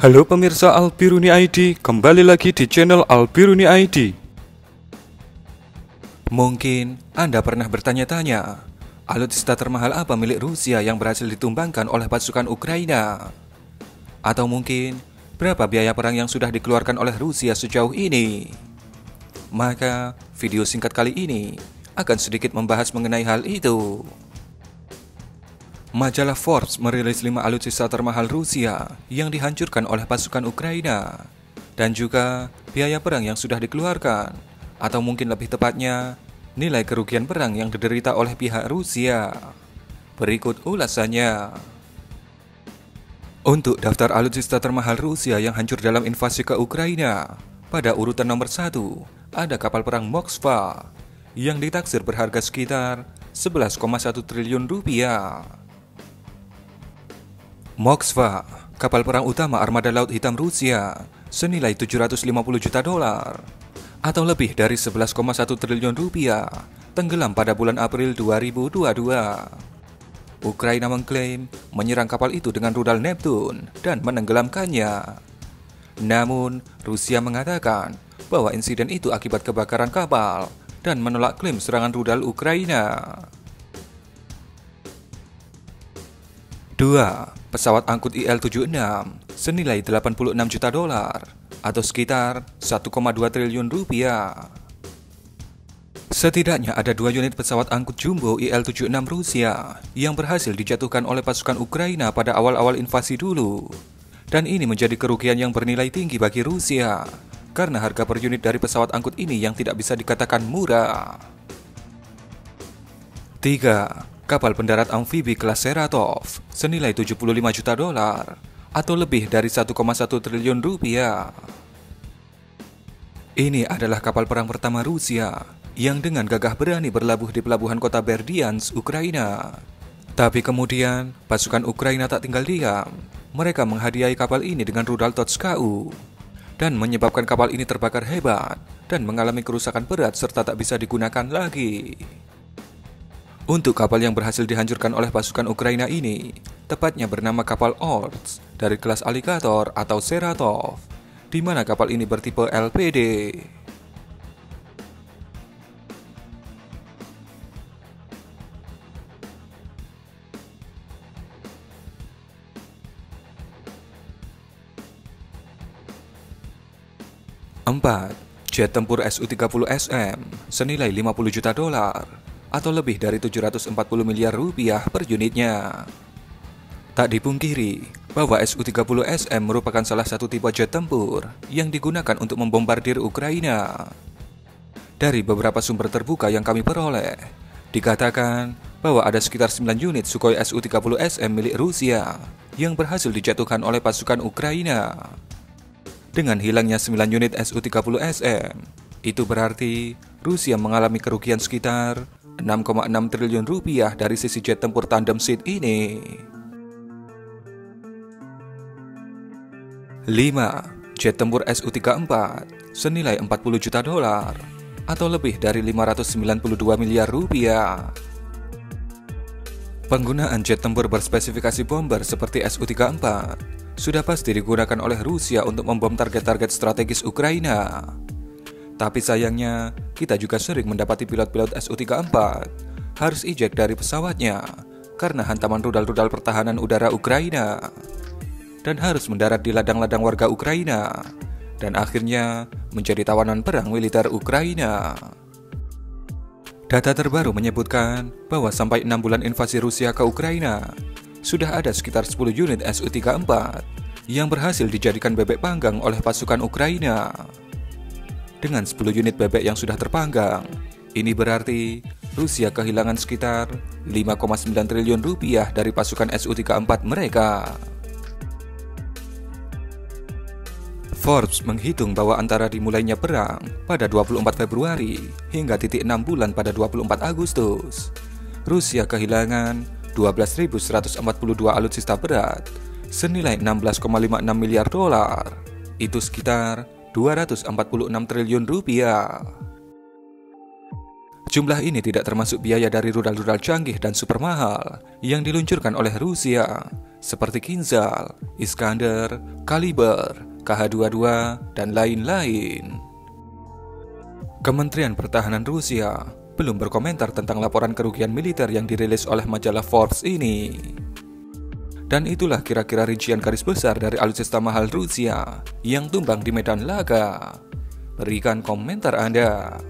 Halo pemirsa Albiruni ID, kembali lagi di channel Albiruni ID. Mungkin Anda pernah bertanya-tanya, alutsista termahal apa milik Rusia yang berhasil ditumbangkan oleh pasukan Ukraina? Atau mungkin, berapa biaya perang yang sudah dikeluarkan oleh Rusia sejauh ini? Maka, video singkat kali ini akan sedikit membahas mengenai hal itu. Majalah Forbes merilis 5 alutsista termahal Rusia yang dihancurkan oleh pasukan Ukraina, dan juga biaya perang yang sudah dikeluarkan, atau mungkin lebih tepatnya, nilai kerugian perang yang diderita oleh pihak Rusia. Berikut ulasannya. Untuk daftar alutsista termahal Rusia yang hancur dalam invasi ke Ukraina, pada urutan nomor 1 ada kapal perang Moskva yang ditaksir berharga sekitar 11,1 triliun rupiah. Moskva, kapal perang utama armada Laut Hitam Rusia, senilai 750 juta dolar, atau lebih dari 11,1 triliun rupiah, tenggelam pada bulan April 2022. Ukraina mengklaim menyerang kapal itu dengan rudal Neptune dan menenggelamkannya. Namun, Rusia mengatakan bahwa insiden itu akibat kebakaran kapal dan menolak klaim serangan rudal Ukraina. 2. Pesawat angkut IL-76 senilai 86 juta dolar atau sekitar 1,2 triliun rupiah. Setidaknya ada 2 unit pesawat angkut jumbo IL-76 Rusia yang berhasil dijatuhkan oleh pasukan Ukraina pada awal-awal invasi dulu. Dan ini menjadi kerugian yang bernilai tinggi bagi Rusia karena harga per unit dari pesawat angkut ini yang tidak bisa dikatakan murah. 3. Kapal pendarat amfibi kelas Seratov senilai 75 juta dolar atau lebih dari 1,1 triliun rupiah. Ini adalah kapal perang pertama Rusia yang dengan gagah berani berlabuh di pelabuhan kota Berdyansk, Ukraina. Tapi kemudian pasukan Ukraina tak tinggal diam. Mereka menghadiahi kapal ini dengan rudal Tots-KU dan menyebabkan kapal ini terbakar hebat dan mengalami kerusakan berat serta tak bisa digunakan lagi. Untuk kapal yang berhasil dihancurkan oleh pasukan Ukraina ini, tepatnya bernama kapal Orts dari kelas Alligator atau Seratov, di mana kapal ini bertipe LPD. Empat, jet tempur Su-30SM senilai 50 juta dolar atau lebih dari 740 miliar rupiah per unitnya. Tak dipungkiri bahwa Su-30SM merupakan salah satu tipe jet tempur yang digunakan untuk membombardir Ukraina. Dari beberapa sumber terbuka yang kami peroleh, dikatakan bahwa ada sekitar 9 unit Sukhoi Su-30SM milik Rusia yang berhasil dijatuhkan oleh pasukan Ukraina. Dengan hilangnya 9 unit Su-30SM, itu berarti Rusia mengalami kerugian sekitar 6,6 triliun rupiah dari sisi jet tempur tandem seat ini. 5. Jet tempur Su-34 senilai 40 juta dolar atau lebih dari 592 miliar rupiah. Penggunaan jet tempur berspesifikasi bomber seperti Su-34 sudah pasti digunakan oleh Rusia untuk membom target-target strategis Ukraina. Tapi sayangnya, kita juga sering mendapati pilot-pilot Su-34 harus ejek dari pesawatnya karena hantaman rudal-rudal pertahanan udara Ukraina dan harus mendarat di ladang-ladang warga Ukraina dan akhirnya menjadi tawanan perang militer Ukraina. Data terbaru menyebutkan bahwa sampai 6 bulan invasi Rusia ke Ukraina, sudah ada sekitar 10 unit Su-34 yang berhasil dijadikan bebek panggang oleh pasukan Ukraina. Dengan 10 unit bebek yang sudah terpanggang, ini berarti Rusia kehilangan sekitar 5,9 triliun rupiah dari pasukan Su-34 mereka. Forbes menghitung bahwa antara dimulainya perang pada 24 Februari hingga titik 6 bulan pada 24 Agustus, Rusia kehilangan 12.142 alutsista berat senilai 16,56 miliar dolar. Itu sekitar 246 triliun rupiah. Jumlah ini tidak termasuk biaya dari rudal-rudal canggih dan super mahal yang diluncurkan oleh Rusia, seperti Kinzhal, Iskander, Kaliber, KH-22, dan lain-lain. Kementerian Pertahanan Rusia belum berkomentar tentang laporan kerugian militer yang dirilis oleh majalah Forbes ini. Dan itulah kira-kira rincian garis besar dari alutsista mahal Rusia yang tumbang di medan laga. Berikan komentar Anda.